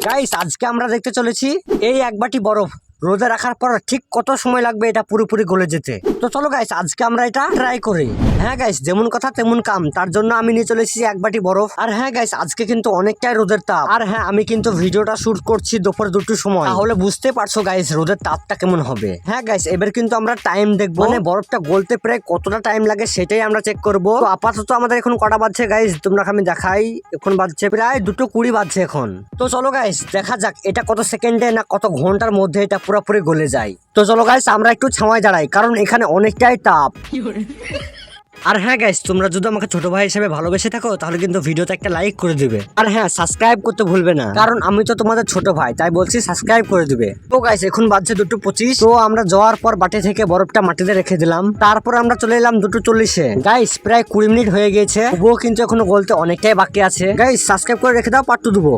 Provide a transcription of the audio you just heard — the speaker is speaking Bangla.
গাইস আজকে আমরা দেখতে চলেছি এই এক বাটি বরফ রোদে রাখার পর ঠিক কত সময় লাগবে এটা পুরোপুরি গলে যেতে। তো চলো গাইস আজকে আমরা এটা ট্রাই করি। হ্যাঁ গাইস যেমন কথা তেমন কাম, তার জন্য আমি নিয়ে চলে এসেছি এক বাটি বরফ। আর হ্যাঁ গাইস আজকে কিন্তু অনেকটাই রোদের তাপ। আর হ্যাঁ আমি কিন্তু ভিডিওটা শুট করছি দুপুর 2টোর সময়, তাহলে বুঝতে পারছো গাইস রোদের তাপটা কেমন হবে। হ্যাঁ গাইস এবার কিন্তু আমরা টাইম দেখবো, মানে বরফটা গলতে প্রায় কতটা টাইম লাগে সেটাই আমরা চেক করবো। তো আপাতত আমাদের এখন কটা বাজছে গাইস তোমরা আমি দেখাই, এখন বাজছে প্রায় 2:20 বাজছে এখন। তো চলো গাইস দেখা যাক এটা কত সেকেন্ডে না কত ঘন্টার মধ্যে এটা পুরোপুরি গলে যায়। তো চলো গাইস আমরা একটু ছাওয়ায় দাঁড়াই, কারণ এখানে অনেকটাই তাপ। আর হ্যাঁ গাইস তোমরা যদি আমাকে ছোট ভাই হিসেবে ভালোবেসে থাকো তাহলে কিন্তু ভিডিওতে একটা লাইক করে দিবে। আর হ্যাঁ সাবস্ক্রাইব করতে ভুলবে না, কারণ আমি তো তোমাদের ছোট ভাই, তাই বলছি সাবস্ক্রাইব করে দিবে। তো গাইস এখন বাজছে 2:25। তো আমরা যাওয়ার পর বাটি থেকে বরফটা মাটিতে রেখে দিলাম, তারপর আমরা চলে এলাম 2:40-এ। গাইস প্রায় 20 মিনিট হয়ে গেছে, তবুও কিন্তু এখনো গলতে অনেকটাই বাকি আছে। গাইস সাবস্ক্রাইব করে রেখে দাও, পার্ট 2 দেবো।